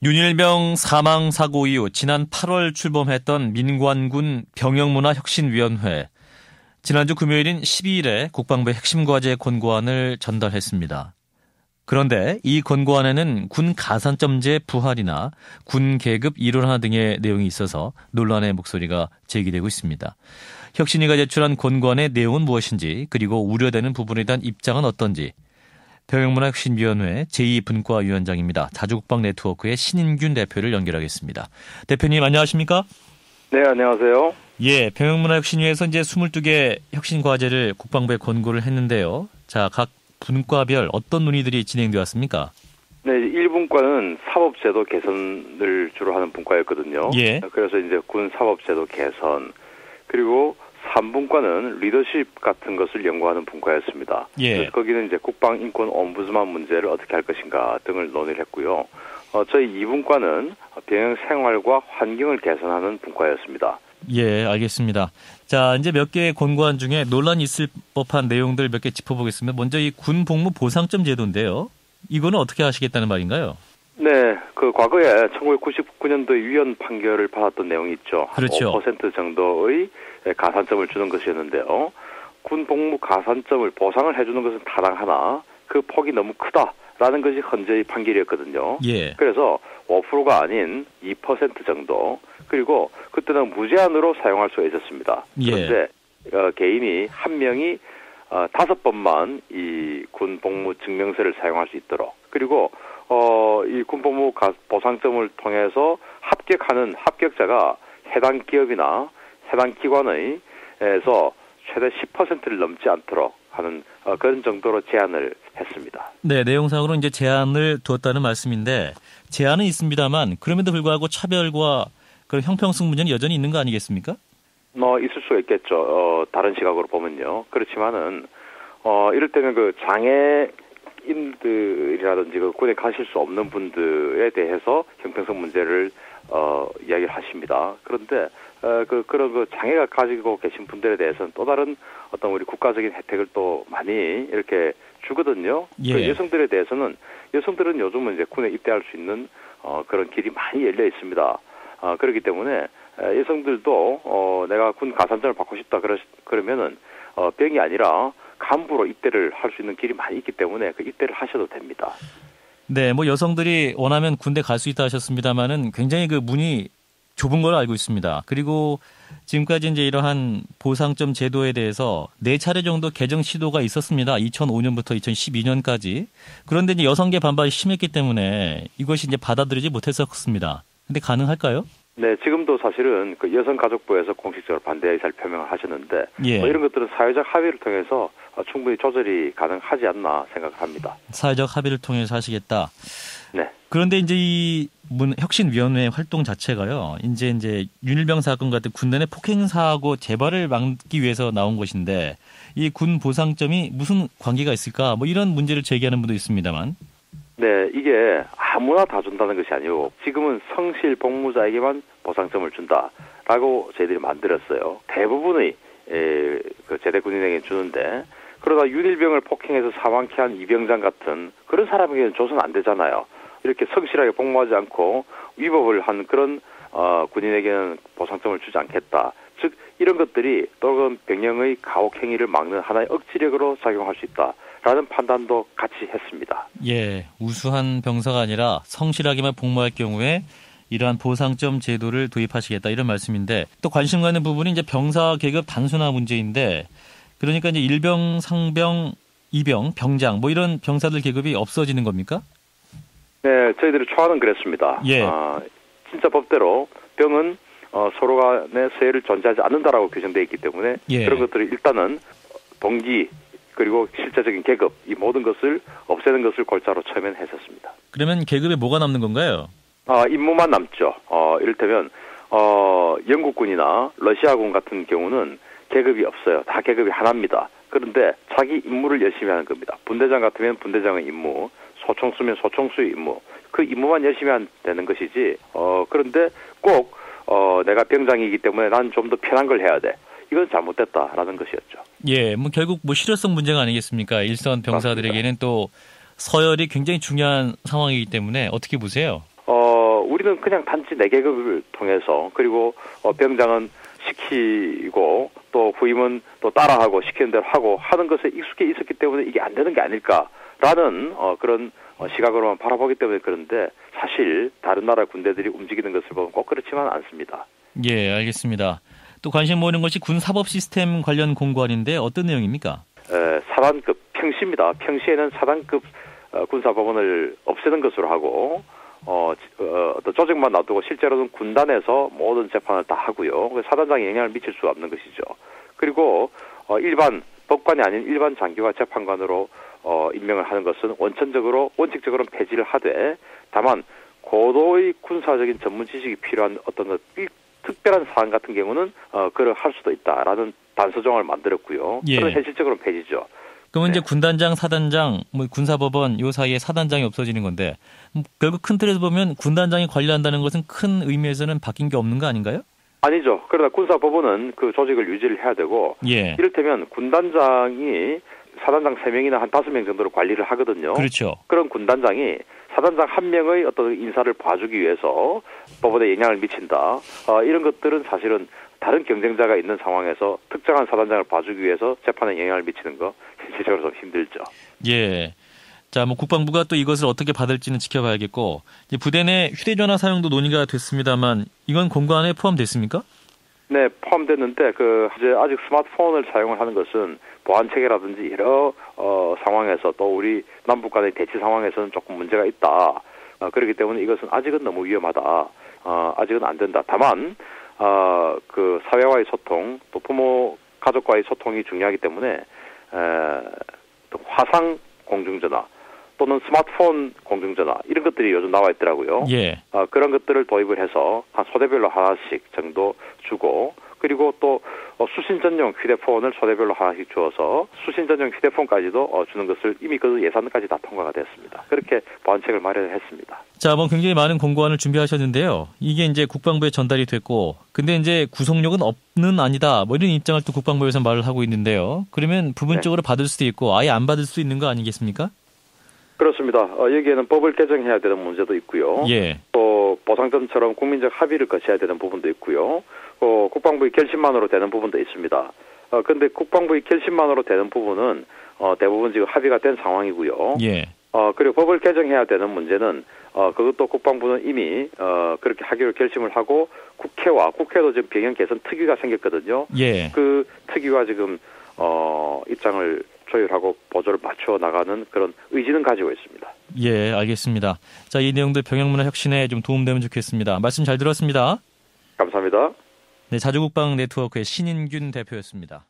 윤일병 사망 사고 이후 지난 8월 출범했던 민관군 병영문화혁신위원회. 지난주 금요일인 12일에 국방부의 핵심 과제 권고안을 전달했습니다. 그런데 이 권고안에는 군 가산점제 부활이나 군 계급 일원화 등의 내용이 있어서 논란의 목소리가 제기되고 있습니다. 혁신위가 제출한 권고안의 내용은 무엇인지, 그리고 우려되는 부분에 대한 입장은 어떤지, 병영문화혁신위원회 제2분과위원장입니다. 자주국방네트워크의 신인균 대표를 연결하겠습니다. 대표님 안녕하십니까? 네, 안녕하세요. 예, 병영문화혁신위에서 이제 22개 혁신 과제를 국방부에 권고를 했는데요. 자, 각 분과별 어떤 논의들이 진행되었습니까? 네, 1분과는 사법제도 개선을 주로 하는 분과였거든요. 예. 그래서 이제 군 사법제도 개선, 그리고 3분과는 리더십 같은 것을 연구하는 분과였습니다. 예. 그래서 거기는 이제 국방인권 옴부드만 문제를 어떻게 할 것인가 등을 논의를 했고요. 저희 2분과는 병영 생활과 환경을 개선하는 분과였습니다. 예, 알겠습니다. 자, 이제 몇 개의 권고안 중에 논란이 있을 법한 내용들 몇 개 짚어보겠습니다. 먼저 이 군 복무 보상점 제도인데요. 이거는 어떻게 하시겠다는 말인가요? 네, 그 과거에 1999년도에 위헌 판결을 받았던 내용이 있죠. 그렇죠. 5% 정도의 가산점을 주는 것이었는데요. 군 복무 가산점을 보상을 해주는 것은 타당하나 그 폭이 너무 크다라는 것이 헌재의 판결이었거든요. 예. 그래서 5%가 아닌 2% 정도, 그리고 그때는 무제한으로 사용할 수가 있었습니다. 그런데 개인이 한 명이 5번만 이 군 복무 증명서를 사용할 수 있도록, 그리고 이 군복무 보상점을 통해서 합격하는 합격자가 해당 기업이나 해당 기관에서 최대 10%를 넘지 않도록 하는 그런 정도로 제한을 했습니다. 네, 내용상으로 이제 제한을 두었다는 말씀인데, 제한은 있습니다만 그럼에도 불구하고 차별과 그런 형평성 문제는 여전히 있는 거 아니겠습니까? 있을 수가 있겠죠. 다른 시각으로 보면요. 그렇지만은 이럴 때는 그 장애인들이라든지 그 군에 가실 수 없는 분들에 대해서 형평성 문제를 이야기를 하십니다. 그런데 그런 그 장애가 가지고 계신 분들에 대해서는 또 다른 어떤 우리 국가적인 혜택을 또 많이 이렇게 주거든요. 예. 그 여성들은 요즘은 이제 군에 입대할 수 있는 그런 길이 많이 열려 있습니다. 그렇기 때문에 여성들도 내가 군 가산점을 받고 싶다 그러면은 병이 아니라 간부로 입대를 할 수 있는 길이 많이 있기 때문에 그 입대를 하셔도 됩니다. 네, 뭐 여성들이 원하면 군대 갈 수 있다 하셨습니다만은 굉장히 그 문이 좁은 걸로 알고 있습니다. 그리고 지금까지 이제 이러한 보상점 제도에 대해서 4차례 정도 개정 시도가 있었습니다. 2005년부터 2012년까지. 그런데 이제 여성계 반발이 심했기 때문에 이것이 이제 받아들이지 못했었습니다. 근데 가능할까요? 네, 지금도 사실은 그 여성가족부에서 공식적으로 반대 의사를 표명을 하셨는데 예. 이런 것들은 사회적 합의를 통해서 충분히 조절이 가능하지 않나 생각합니다. 사회적 합의를 통해서 하시겠다. 네. 그런데 이제 이 혁신위원회 활동 자체가요, 이제 윤일병 사건 같은 군내 내 폭행 사고 재발을 막기 위해서 나온 것인데 이 군 보상점이 무슨 관계가 있을까? 뭐 이런 문제를 제기하는 분도 있습니다만. 네, 이게 아무나 다 준다는 것이 아니고 지금은 성실 복무자에게만 보상점을 준다라고 저희들이 만들었어요. 대부분의 그 제대 군인에게 주는데, 그러다 윤일병을 폭행해서 사망케 한 이병장 같은 그런 사람에게는 줘서는 안 되잖아요. 이렇게 성실하게 복무하지 않고 위법을 한 그런 군인에게는 보상점을 주지 않겠다. 즉 이런 것들이 또는 병영의 가혹 행위를 막는 하나의 억지력으로 작용할 수 있다라는 판단도 같이 했습니다. 예, 우수한 병사가 아니라 성실하게만 복무할 경우에 이러한 보상점 제도를 도입하시겠다 이런 말씀인데, 또 관심 가는 부분이 이제 병사 계급 단순화 문제인데, 그러니까 이제 일병, 상병, 이병, 병장 뭐 이런 병사들 계급이 없어지는 겁니까? 네, 저희들이 초안은 그랬습니다. 예. 진짜 법대로 병은 서로 간의 서열을 존재하지 않는다라고 규정되어 있기 때문에 예. 그런 것들을 일단은 동기 그리고 실제적인 계급 이 모든 것을 없애는 것을 골자로 처음엔 했었습니다. 그러면 계급에 뭐가 남는 건가요? 임무만 남죠. 이를테면 영국군이나 러시아군 같은 경우는 계급이 없어요. 다 계급이 하나입니다. 그런데 자기 임무를 열심히 하는 겁니다. 분대장 같으면 분대장의 임무, 소총수면 소총수의 임무, 그 임무만 열심히 하면 되는 것이지. 그런데 꼭 내가 병장이기 때문에 난 좀 더 편한 걸 해야 돼. 이건 잘못됐다라는 것이었죠. 예, 뭐 결국 뭐 실효성 문제가 아니겠습니까? 일선 병사들에게는 또 서열이 굉장히 중요한 상황이기 때문에 어떻게 보세요? 우리는 그냥 단지 내계급을 통해서 그리고 병장은 시키고 또 후임은 또 따라하고 시키는 대로 하고 하는 것에 익숙해 있었기 때문에 이게 안 되는 게 아닐까라는 그런 시각으로만 바라보기 때문에 그런데 사실 다른 나라 군대들이 움직이는 것을 보면 꼭 그렇지만 않습니다. 예, 알겠습니다. 또 관심 모으는 것이 군사법 시스템 관련 공고안인데 어떤 내용입니까? 사단급 평시입니다. 평시에는 사단급 군사법원을 없애는 것으로 하고 어떤 조직만 놔두고 실제로는 군단에서 모든 재판을 다 하고요. 사단장에 영향을 미칠 수 없는 것이죠. 그리고 일반 법관이 아닌 일반 장교가 재판관으로 임명을 하는 것은 원칙적으로는 폐지를 하되 다만 고도의 군사적인 전문 지식이 필요한 어떤 특별한 사안 같은 경우는 그걸 할 수도 있다라는 단서정을 만들었고요. 예. 그런 현실적으로는 폐지죠. 그러면 네. 이제 군단장, 사단장, 군사법원 요 사이에 사단장이 없어지는 건데 결국 큰 틀에서 보면 군단장이 관리한다는 것은 큰 의미에서는 바뀐 게 없는 거 아닌가요? 아니죠. 그러나 군사법원은 그 조직을 유지를 해야 되고 예. 이를테면 군단장이 사단장 3명이나 한 5명 정도로 관리를 하거든요. 그렇죠. 그런 군단장이 사단장 1명의 어떤 인사를 봐주기 위해서 법원에 영향을 미친다. 이런 것들은 사실은 다른 경쟁자가 있는 상황에서 특정한 사단장을 봐주기 위해서 재판에 영향을 미치는 거 현실적으로 좀 힘들죠. 예. 자, 국방부가 또 이것을 어떻게 받을지는 지켜봐야겠고 이제 부대 내 휴대전화 사용도 논의가 됐습니다만 이건 공고안에 포함됐습니까? 네, 포함됐는데 이제 아직 스마트폰을 사용을 하는 것은 보안 체계라든지 여러 상황에서 또 우리 남북 간의 대치 상황에서는 조금 문제가 있다. 그렇기 때문에 이것은 아직은 너무 위험하다. 아직은 안 된다. 다만 그 사회와의 소통, 또 부모 가족과의 소통이 중요하기 때문에 또 화상 공중전화 또는 스마트폰 공중전화 이런 것들이 요즘 나와 있더라고요. 예. 그런 것들을 도입을 해서 한 소대별로 하나씩 정도 주고 그리고 또 수신 전용 휴대폰을 소대별로 하나씩 주어서 수신 전용 휴대폰까지도 주는 것을 이미 그 예산까지 다 통과가 됐습니다. 그렇게 보완책을 마련했습니다. 자, 굉장히 많은 공고안을 준비하셨는데요. 이게 이제 국방부에 전달이 됐고, 근데 이제 구속력은 없는 아니다. 이런 입장을 또 국방부에서 말을 하고 있는데요. 그러면 부분적으로 받을 수도 있고, 아예 안 받을 수 있는 거 아니겠습니까? 그렇습니다. 여기에는 법을 개정해야 되는 문제도 있고요. 예. 또 보상전처럼 국민적 합의를 거쳐야 되는 부분도 있고요. 국방부의 결심만으로 되는 부분도 있습니다. 그런데 국방부의 결심만으로 되는 부분은 대부분 지금 합의가 된 상황이고요. 예. 그리고 법을 개정해야 되는 문제는 그것도 국방부는 이미 그렇게 하기로 결심을 하고 국회도 지금 병영 개선 특위가 생겼거든요. 예. 그 특위와 지금 입장을 조율하고 보조를 맞춰 나가는 그런 의지는 가지고 있습니다. 예, 알겠습니다. 자, 이 내용들 병영문화 혁신에 좀 도움되면 좋겠습니다. 말씀 잘 들었습니다. 감사합니다. 네, 자주국방 네트워크의 신인균 대표였습니다.